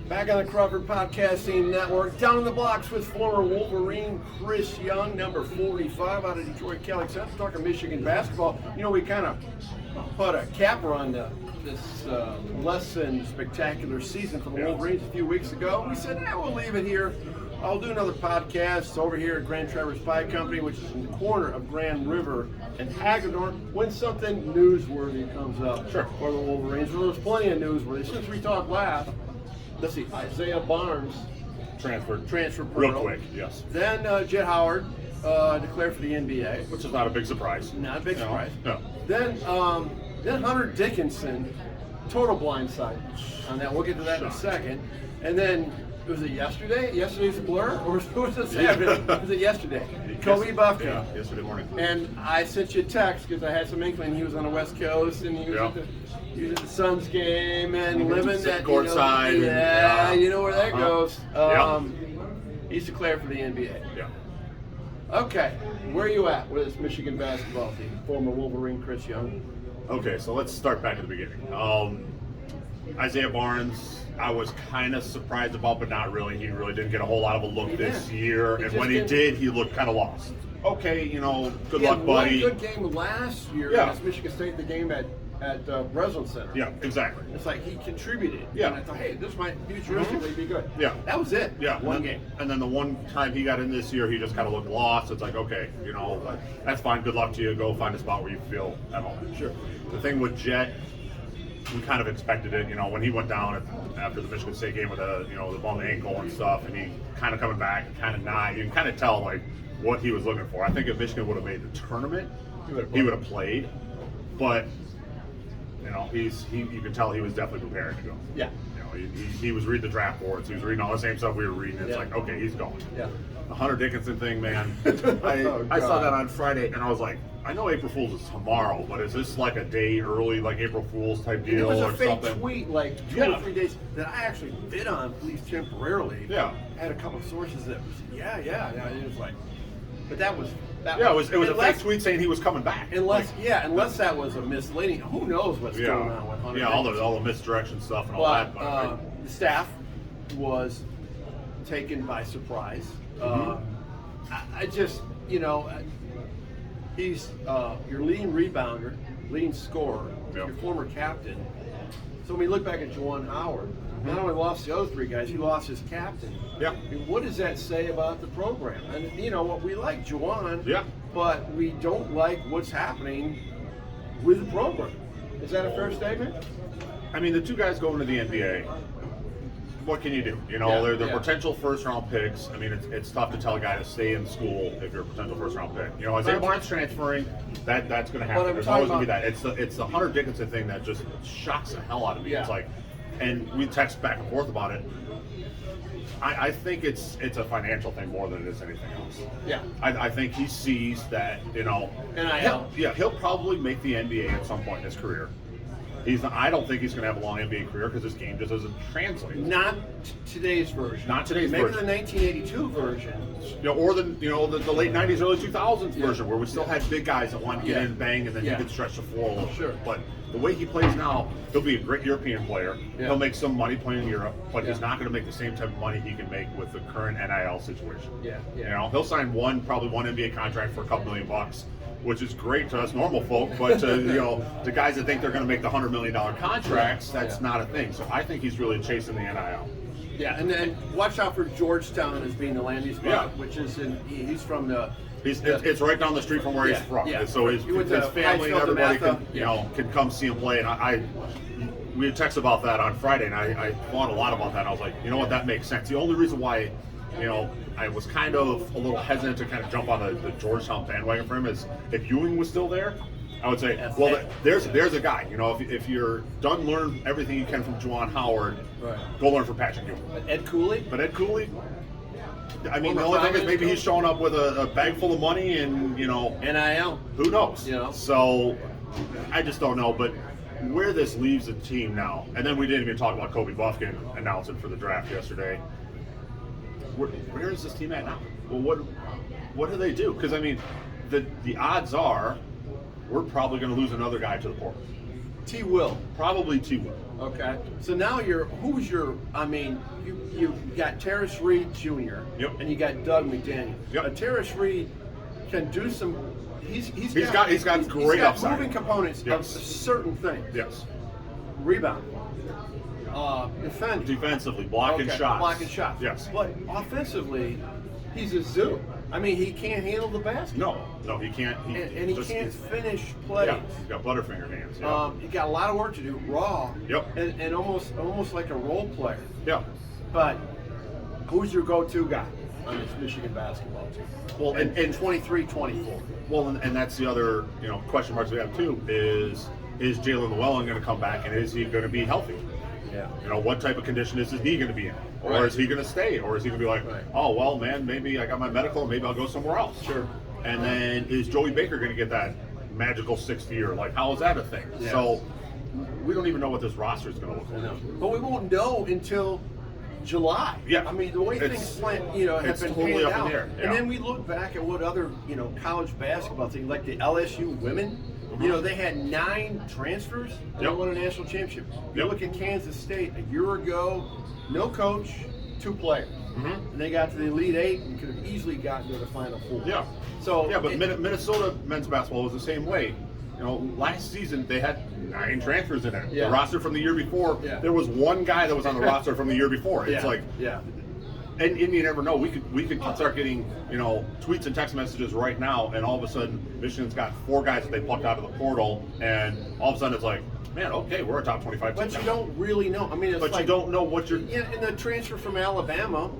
Back on the Crawford Podcasting Network, down in the blocks with former Wolverine Chris Young, number 45 out of Detroit Catholic Center, talking Michigan basketball. You know, we kind of put a capper on this less than spectacular season for the Wolverines a few weeks ago. We said, we'll leave it here. I'll do another podcast over here at Grand Traverse Pie Company, which is in the corner of Grand River and Hagedorn, when something newsworthy comes up for the Wolverines. Well, there's plenty of newsworthy. Since we talked last, let's see, Isaiah Barnes transfer real quick, yes. Then Jet Howard declared for the NBA, which is not a big surprise. Not a big surprise. No. Then Hunter Dickinson, total blindside on that. We'll get to that in a second. And then was it yesterday? Yesterday's a blur, or was it Saturday? Was it yesterday? Kobe Buffkin. Yeah, yesterday morning. And I sent you a text because I had some inkling he was on the West Coast and he was at the Suns game and living that courtside. You know where that goes. He's declared for the NBA. Yeah. Okay, where are you at with this Michigan basketball team? Former Wolverine Chris Young. Okay, so let's start back at the beginning. Isaiah Barnes, I was kind of surprised about, but not really. He really didn't get a whole lot of a look this year, and when he did, he looked kind of lost. Okay, good luck, buddy. He had one good game last year against Michigan State, the game at Breslin Center. Yeah, exactly. It's like he contributed. Yeah. And I thought, hey, this might futuristically be good. Yeah. That was it. Yeah. One game. And then the one time he got in this year, he just kind of looked lost. It's like, okay, that's fine. Good luck to you. Go find a spot where you feel at home. Sure. The thing with Jet, we kind of expected it, when he went down after the Michigan State game with the bum ankle and stuff, and he kind of coming back and kind of not. You can kind of tell what he was looking for. I think if Michigan would have made the tournament, he would have played. But you could tell he was definitely preparing to go. Yeah. He was reading the draft boards. He was reading all the same stuff we were reading. It's like, okay, he's going. Yeah. The Hunter Dickinson thing, man. I saw that on Friday, and I was like, I know April Fool's is tomorrow, but is this like a day early, like April Fool's type deal or something? It was a fake tweet, like 2 or 3 days that I actually bid on, at least temporarily. Yeah. I had a couple of sources that was, it was like, but that was. It was a fake tweet saying he was coming back. Unless that was a misleading. Who knows what's going on with Hunter? Yeah, all the misdirection stuff and all that. But the staff was taken by surprise. I just, he's your leading rebounder, leading scorer, your former captain. So when we look back at Juwan Howard, not only lost the other 3 guys, he lost his captain. Yeah. I mean, what does that say about the program? And we like Juwan, but we don't like what's happening with the program. Is that a fair statement? I mean, the 2 guys going to the NBA. What can you do? They're potential first-round picks. I mean, it's tough to tell a guy to stay in school if you're a potential first-round pick. Isaiah Barnes transferring, that's going to happen. There's always going to be that. It's the Hunter Dickinson thing that just shocks the hell out of me. Yeah. It's like, and we text back and forth about it. I think it's a financial thing more than it is anything else. Yeah. I think he sees that, he'll probably make the NBA at some point in his career. I don't think he's going to have a long NBA career because his game just doesn't translate. Not today's version. Not today's Maybe version. Maybe the 1982 version. Or the late 90s, early 2000s version where we still had big guys that wanted to get in and bang and then he could stretch the floor a little bit. But the way he plays now, he'll be a great European player. Yeah. He'll make some money playing in Europe, but he's not going to make the same type of money he can make with the current NIL situation. He'll sign probably one NBA contract for a couple $1 million, which is great to us normal folk, but to guys that think they're going to make the $100 million contracts, that's not a thing. So I think he's really chasing the NIL. Yeah, and then watch out for Georgetown as being the landing spot, which is he's from the. It's right down the street from where he's from. Yeah. So his family and everybody can come see him play. And we had texted about that on Friday, and I thought a lot about that. I was like, what, that makes sense. The only reason why, I was kind of a little hesitant to kind of jump on the Georgetown bandwagon for him is if Ewing was still there, I would say, there's a guy. If you're done learn everything you can from Juwan Howard, go learn from Patrick Ewing. But Ed Cooley, I mean, the only thing is maybe he's showing up with a bag full of money and, NIL. Who knows? So I just don't know. But where this leaves the team now, and then we didn't even talk about Kobe Buffkin announcing for the draft yesterday. Where is this team at now? Well, what do they do? Because, I mean, the odds are we're probably going to lose another guy to the portal. T. Will. Probably T. Will. Okay. So now who's your? I mean, you got Terrace Reed Jr. Yep. And you got Doug McDaniel. Yep. Terrace Reed can do some. He's got great upside. Moving components of certain things. Yes. Rebound. Defensively, blocking shots. Blocking shots. Yes. But offensively, he's a zoo. I mean, he can't handle the basket. No, he can't. He can't finish plays. Yeah, he's got butterfinger hands. Yeah. He got a lot of work to do, raw. Yep. And almost like a role player. Yeah. But who's your go-to guy on this Michigan basketball team? Well, and 23-24. Well, and that's the other question marks we have too is Jalen Llewellyn going to come back and is he going to be healthy? Yeah. What type of condition is his knee going to be in? Or Right. is he going to stay? Or is he going to be like, oh, well, man, maybe I got my medical, maybe I'll go somewhere else. Sure. And then is Joey Baker going to get that magical 6th year? Like, how is that a thing? Yeah. So we don't even know what this roster is going to look like. But we won't know until July. Yeah. I mean, the way things have been totally panned up in out. the air. Yeah. And then we look back at what other, college basketball teams, like the LSU women, they had 9 transfers and they won a national championship. You look at Kansas State a year ago, no coach, 2 players. And they got to the Elite 8 and could have easily gotten to the Final 4. Yeah. So but Minnesota men's basketball was the same way. Last season they had 9 transfers in it. Yeah. The roster from the year before, there was one guy that was on the roster from the year before. It's and you never know. We could start getting tweets and text messages right now, and all of a sudden Michigan's got 4 guys that they plucked out of the portal, and all of a sudden it's like, man, okay, we're a top 25 team. But you don't really know. I mean, you don't know what you're. Yeah, and the transfer from Alabama,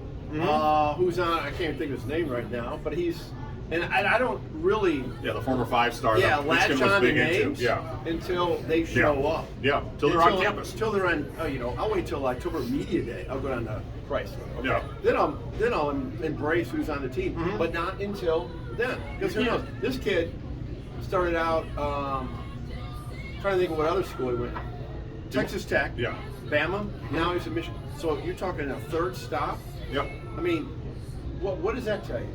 who's on, I can't think of his name right now, but he's, and I don't really. Yeah, the former 5-star. Yeah, that latch Michigan was on to big names. into. Until they show up. Yeah, until they're on campus. Until they're on. I'll wait till October media day. I'll go down to Chrysler. Okay? Yeah. Then I'll embrace who's on the team, but not until then. Because who knows? This kid started out. Trying to think of what other school he went. Texas Tech. Yeah. Bama. Now he's at Michigan. So you're talking a 3rd stop. Yep. I mean, what does that tell you?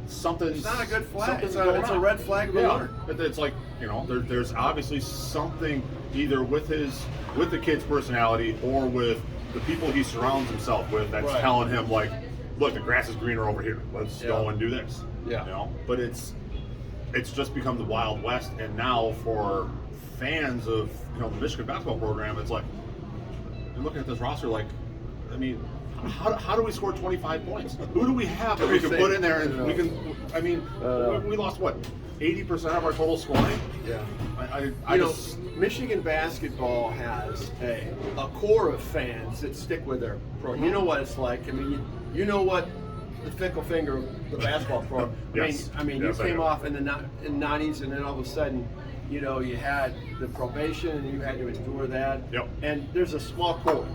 It's not a good flag. It's going a on. red flag. Yeah. It's like there's obviously something either with the kid's personality or with the people he surrounds himself with that's telling him like, look, the grass is greener over here. Let's go and do this. Yeah. But it's just become the Wild West, and now for fans of the Michigan basketball program, it's like you're looking at this roster like, I mean, how do we score 25 points? Who do we have that we can put in there and we can? I mean, we lost what, 80% of our total scoring? Yeah. I just Michigan basketball has a core of fans that stick with their program. You know what it's like. I mean, you know what the fickle finger of the basketball program. Yes. I mean, Yes, you I came do. off in the 90s, and then all of a sudden, you had the probation, and you had to endure that. Yep. And there's a small core,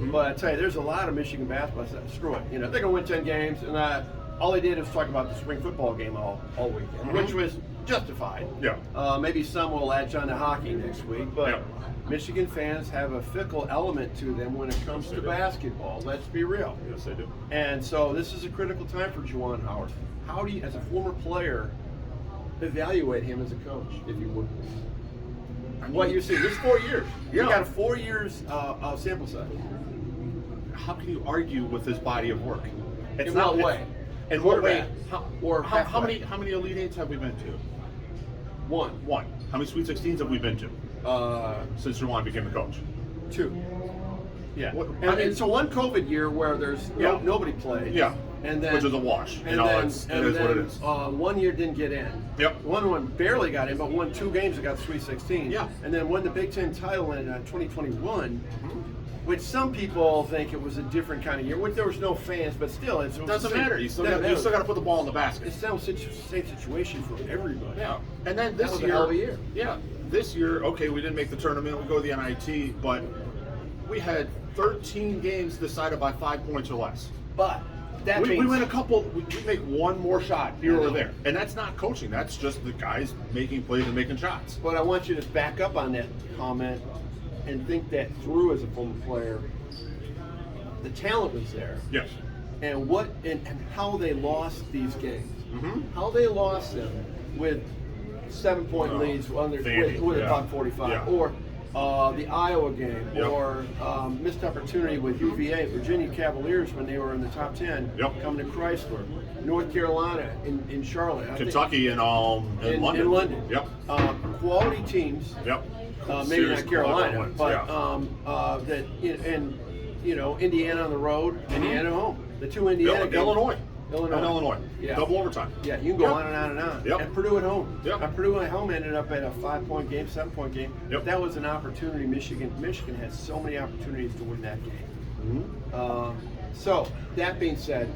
but I tell you, there's a lot of Michigan basketball that screw it. They're gonna win 10 games, and all they did was talk about the spring football game all weekend, which was justified. Yeah. Maybe some will latch on to hockey next week, but Yeah. Michigan fans have a fickle element to them when it comes to basketball. Let's be real. Yes, they do. And so this is a critical time for Juwan Howard. How do you, as a former player, evaluate him as a coach, if you would? What you see, this 4 years. You got 4 years of sample size. How can you argue with his body of work? In what way? In what way? How How many Elite Eights have we been to? One. How many Sweet 16s have we been to since Juwan became the coach? 2. Yeah. I mean, so one COVID year where there's nobody played. Yeah. And then, which is a wash. And then, then, it is what it is. 1 year didn't get in. Yep. One barely got in, but won 2 games and got the Sweet 16. Yeah. And then won the Big Ten title in 2021, which some people think it was a different kind of year, which there was no fans, but still. It doesn't matter. You still got to put the ball in the basket. It's still the same situation for everybody. Yeah. And then That was a hell of a year. Yeah. This year, okay, we didn't make the tournament. We go to the NIT, but we had 13 games decided by 5 points or less. But that we means win a couple. We make one more shot here or there, and that's not coaching. That's just the guys making plays and making shots. But I want you to back up on that comment and think that through as a former player. The talent was there. Yes. And and how they lost these games. Mm-hmm. How they lost them with 7-point leads with Vandy, about 45, Yeah. or the Iowa game, or missed opportunity with UVA, Virginia Cavaliers when they were in the top 10, coming to Chrysler, North Carolina in Charlotte, Kentucky in London. In London. Yep. Quality teams. Yep. Maybe not Carolina, but that Indiana on the road, Indiana home. The two Indiana games. Illinois. Yeah. Double overtime. Yeah, you can go on and on and on. Yep. And Purdue at home. Yep. And Purdue at home ended up at a 5-point game, 7-point game. Yep. That was an opportunity. Michigan had so many opportunities to win that game. So that being said,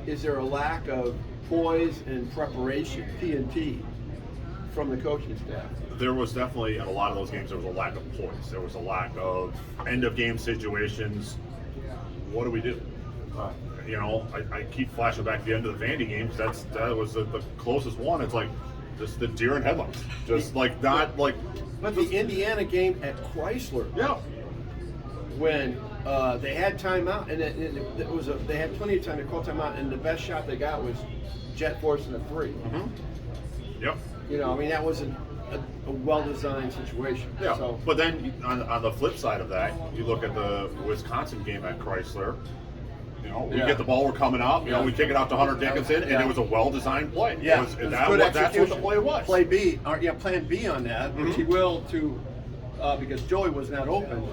is there a lack of poise and preparation, P&T, from the coaching staff? There was definitely, in a lot of those games, there was a lack of poise. There was a lack of end-of-game situations. What do we do? I keep flashing back to the end of the Vandy game because that was the closest one. It's like just the deer in headlights. Just like not like. But the Indiana game at Chrysler. Yeah. When they had timeout, and they had plenty of time to call timeout, and the best shot they got was jet forcing a three. Yep. That wasn't a well-designed situation. Yeah. So, but then on the flip side of that, you look at the Wisconsin game at Chrysler. We get the ball, we're coming up. We kick it out to Hunter Dickinson, and it was a well-designed play. Yeah, That's what the play was. Plan B on that, which he will because Joey was not open.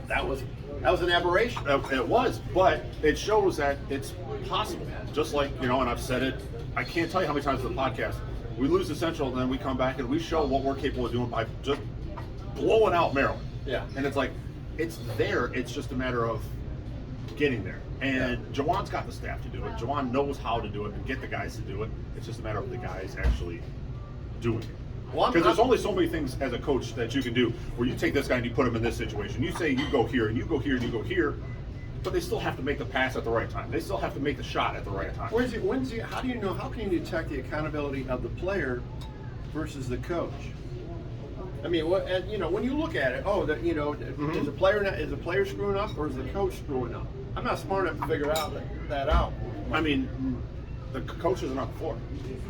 That was an aberration. It was, but it shows that it's possible. Just like and I've said it. I can't tell you how many times in the podcast we lose the Central, and then we come back and we show what we're capable of doing by just blowing out Maryland. Yeah, and it's like it's there. It's just a matter of getting there. And Jawan's got the staff to do it. Jawan knows how to do it and get the guys to do it. It's just a matter of the guys actually doing it. Because there's only so many things as a coach that you can do where you take this guy and you put him in this situation. You say you go here and you go here and you go here, but they still have to make the pass at the right time. They still have to make the shot at the right time. How do you know? How can you detect the accountability of the player versus the coach? I mean, when you look at it, is the player screwing up or is the coach screwing up? I'm not smart enough to figure that out. I mean, the coach isn't on the floor.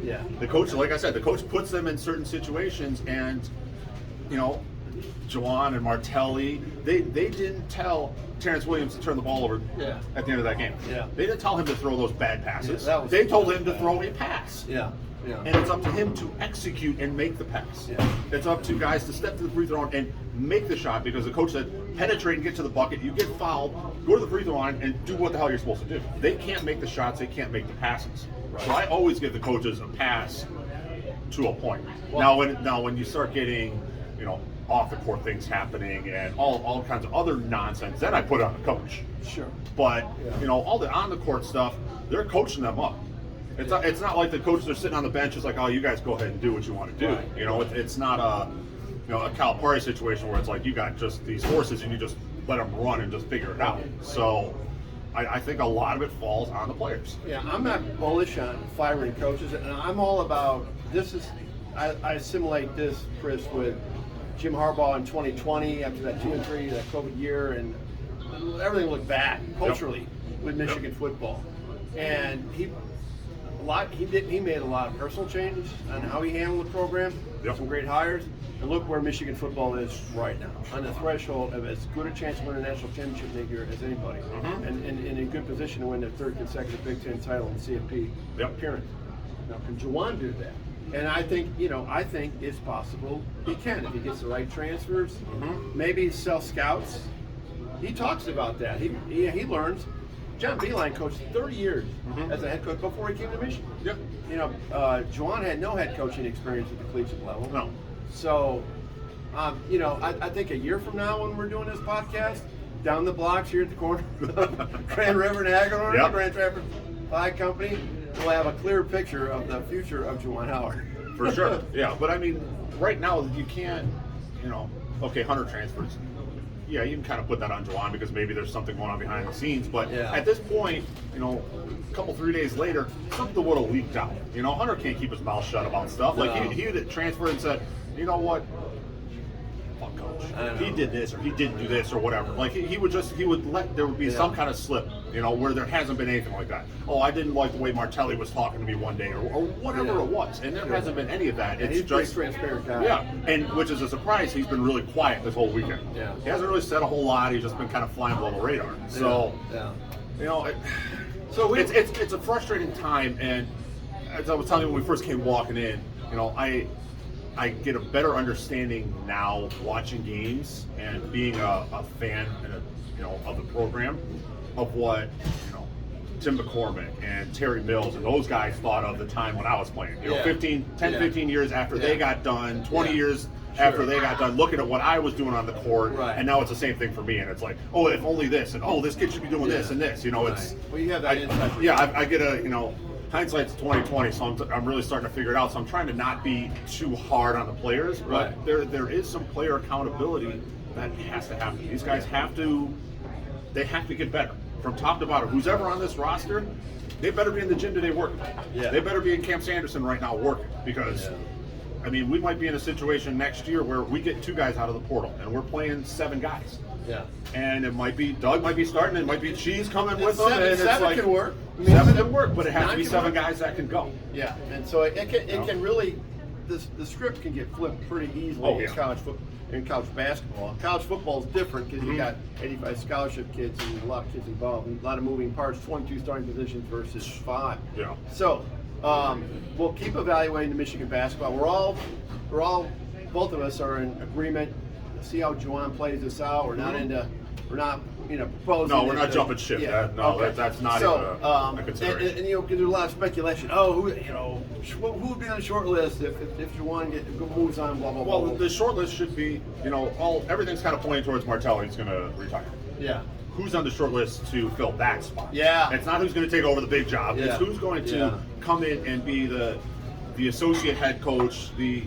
Yeah. The coach, like I said, the coach puts them in certain situations, and Jawan and Martelli, they didn't tell Terrence Williams to turn the ball over at the end of that game. Yeah. They didn't tell him to throw those bad passes. Yeah, they told him to throw a pass. Yeah. Yeah. And it's up to him to execute and make the pass. Yeah. It's up to guys to step to the free throw line and make the shot because the coach said, penetrate and get to the bucket. You get fouled, go to the free throw line and do what the hell you're supposed to do. They can't make the shots. They can't make the passes. Right. So I always give the coaches a pass to a point. Well, now when you start getting, off the court things happening and all kinds of other nonsense, then I put it on the coach. Sure. But all the on the court stuff, they're coaching them up. It's not like the coaches are sitting on the bench. It's like, oh, you guys go ahead and do what you want to do. Right. It's not a Calipari situation where it's like you got just these horses and you just let them run and just figure it out. So I think a lot of it falls on the players. Yeah, I'm not bullish on firing coaches, and I'm all about I assimilate this, Chris, with Jim Harbaugh in 2020 after that 2-3 that COVID year, and everything looked bad culturally with Michigan football, and he made a lot of personal changes on how he handled the program. Some great hires, and look where Michigan football is right now, on the threshold of as good a chance to win a national championship next as anybody, and in a good position to win their third consecutive Big Ten title in CFP appearance. Now, can Jawan do that? And I think it's possible he can if he gets the right transfers. Maybe sell scouts. He talks about that. He learns. John Beilein coached 30 years as a head coach before he came to Michigan. Yep. Jawan had no head coaching experience at the collegiate level. No. So, I think a year from now when we're doing this podcast, down the blocks here at the corner of Grand River and Hagedorn, Grand Traverse Pie Company, we'll have a clearer picture of the future of Juwan Howard. For sure. Yeah, but I mean, right now you can't, Hunter transfers. Yeah, you can kind of put that on Jawan because maybe there's something going on behind the scenes. But at this point, a couple, 3 days later, something would have leaked out. Hunter can't keep his mouth shut about stuff. Like he transferred and said, you know what? Fuck coach. coach. He did this or he didn't do this or whatever. Like he would let there would be some kind of slip, where there hasn't been anything like that. Oh, I didn't like the way Martelli was talking to me one day or whatever it was, and there hasn't been any of that. It's just a transparent guy. Yeah, and which is a surprise. He's been really quiet this whole weekend. Yeah, he hasn't really said a whole lot. He's just been kind of flying below the radar. So, it's a frustrating time, and as I was telling you when we first came walking in, I get a better understanding now watching games and being a fan and of the program of what Tim McCormick and Terry Mills and those guys thought of the time when I was playing. 15 years after they got done, 20 years after they got done looking at what I was doing on the court, and now it's the same thing for me. And it's like, oh, if only this, and oh, this kid should be doing this and this. It's well, you have that insight. I get hindsight's 20/20, so I'm really starting to figure it out. So I'm trying to not be too hard on the players, but there is some player accountability that has to happen. These guys have to get better from top to bottom. Who's ever on this roster, they better be in the gym today working. Yeah. They better be in Camp Sanderson right now working because. I mean, we might be in a situation next year where we get 2 guys out of the portal and we're playing 7 guys. Yeah. And it might be Doug might be starting, it might be Cheese coming with them. And seven can work. 7 can work, but it has to be 7 guys that can go. Yeah. And so it can really the script can get flipped pretty easily in college football. In college basketball. College football is different because you got 85 scholarship kids and a lot of kids involved, and a lot of moving parts, 22 starting positions versus 5. Yeah. So we'll keep evaluating the Michigan basketball. We're all, both of us are in agreement. See how Juwan plays this out. We're not proposing. No, we're not jumping ship. Yeah. That's not even a consideration. And because there's a lot of speculation. Oh, who would be on the short list if Juwan moves on? Blah blah blah. Well, the short list should be everything's kind of pointing towards Martelli. He's going to retire. Yeah. Who's on the short list to fill that spot? Yeah. It's not who's going to take over the big job. Yeah. It's who's going to come in and be the associate head coach, the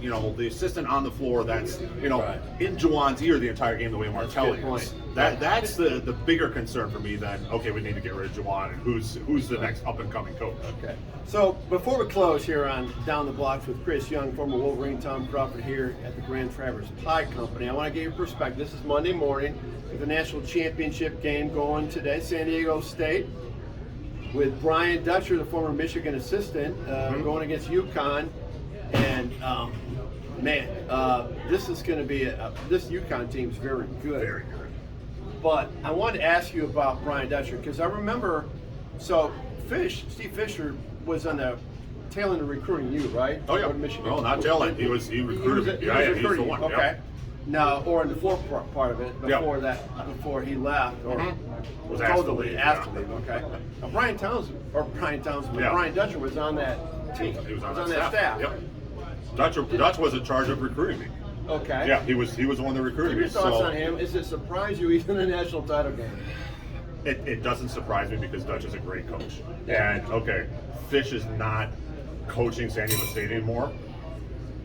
assistant on the floor that's in Juwan's ear the entire game the way Martelli is. That's the bigger concern for me than we need to get rid of Juwan and who's the next up and coming coach. Okay. So before we close here on Down the Blocks with Chris Young, former Wolverine, Tom Crawford here at the Grand Traverse Pie Company, I want to give you perspective. This is Monday morning with the national championship game going today, San Diego State, with Brian Dutcher, the former Michigan assistant, going against UConn. And this is going to be this UConn team is very good. Very good. But I wanted to ask you about Brian Dutcher because I remember, Steve Fisher was on the tail end of recruiting you, right? Oh yeah. Michigan. No, not tail end. He recruited me. He's the one. Okay. Yep. Now, or in the fourth part of it, before he left, or was asked to leave. Okay. Now, Brian Dutcher was on that team. He was on that staff. Yep. Dutch was in charge of recruiting me. Okay. Yeah, he was the one that recruited me. Your thoughts on him? Does it surprise you he's in the national title game? It doesn't surprise me because Dutch is a great coach. And Fish is not coaching San Diego State anymore,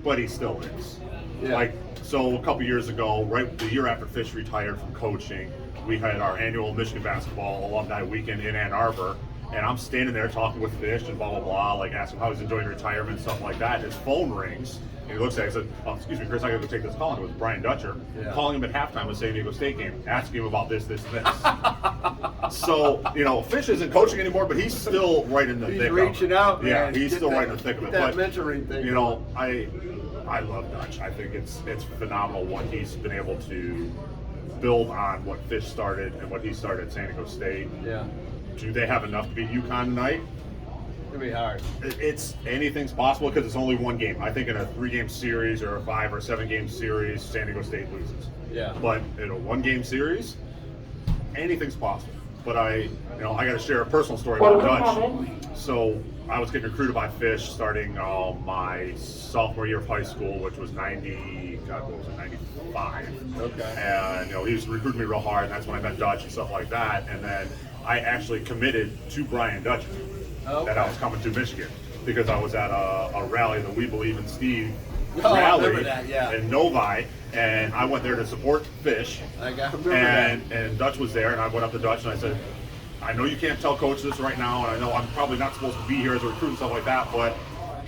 but he still is. Yeah. So a couple years ago, right the year after Fish retired from coaching, we had our annual Michigan basketball alumni weekend in Ann Arbor, and I'm standing there talking with Fish and blah blah blah, asking how he's enjoying retirement and stuff like that. And his phone rings, and he looks at it and said, "Oh, excuse me, Chris, I got to go take this call." And it was Brian Dutcher calling him at halftime of the San Diego State game, asking him about this. So Fish isn't coaching anymore, but he's still right in the thick of it. He's reaching out. Yeah, he's still right in the thick of it. That mentoring thing. I love Dutch. I think it's phenomenal what he's been able to build on what Fish started and what he started at San Diego State. Yeah. Do they have enough to beat UConn tonight? It'll be hard. Anything's possible because it's only one game. I think in a 3-game series or a 5 or 7-game series, San Diego State loses. Yeah. But in a 1-game series, anything's possible. But I got to share a personal story about Dutch. So I was getting recruited by Fish starting my sophomore year of high school, which was 95. Okay. And he was recruiting me real hard, and that's when I met Dutch and stuff like that. And then I actually committed to Brian Dutcher that I was coming to Michigan because I was at a rally, the We Believe in Steve rally in Novi, and I went there to support Fish. And Dutch was there, and I went up to Dutch and I said, I know you can't tell Coach this right now, and I know I'm probably not supposed to be here as a recruit and stuff like that, but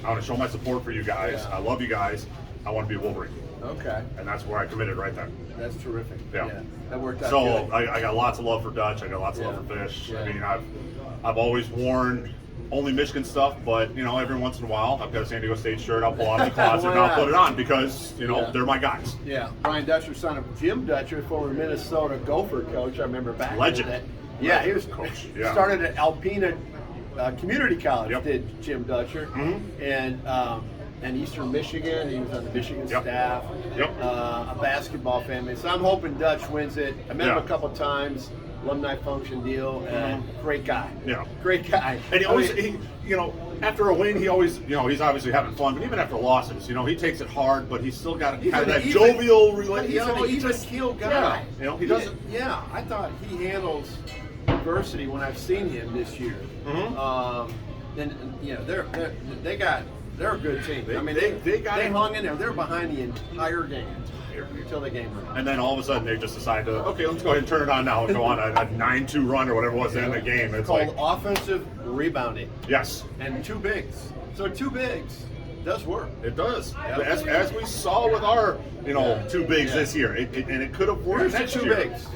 I want to show my support for you guys. I love you guys. I want to be a Wolverine. Okay. And that's where I committed right then. That's terrific. Yeah. That worked out So good. I got lots of love for Dutch. I got lots of love for fish. I mean, I've always worn only Michigan stuff, but every once in a while I've got a San Diego State shirt. I'll pull out of the closet and I'll put it on because they're my guys. Yeah. Brian Dutcher, son of Jim Dutcher, former Minnesota Gopher coach. I remember back. Legend. In the day. Yeah, he was coach. Yeah. Started at Alpena Community College. Yep. Did Jim Dutcher and Eastern Michigan. He was on the Michigan staff. Yep. A basketball family. So I'm hoping Dutch wins it. I met him a couple times. Alumni function deal, and great guy. Yeah, great guy. And he always, after a win, he always, he's obviously having fun. But even after losses, he takes it hard, but he's still got kind of that jovial relationship. He's a keel guy. Yeah. He doesn't. Yeah, I thought he handles adversity when I've seen him this year. They're a good team. They hung in there. They're behind the entire game. Until the game ran. And then all of a sudden they just decide to, okay, let's go ahead and turn it on now and go on a 9-2 run or whatever it was to end the game. It's called offensive rebounding. Yes. And two bigs. So two bigs does work. It does. Yep. As we saw with our, two bigs this year, and it could have worked next two year. Bigs.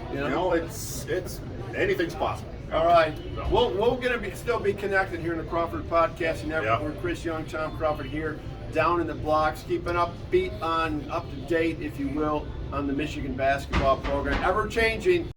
It's anything's possible. All right. We're going to still be connected here in the Crawford Podcasting Network. We're Chris Young, Tom Crawford here, down in the blocks, keeping up to date, if you will, on the Michigan basketball program. Ever changing.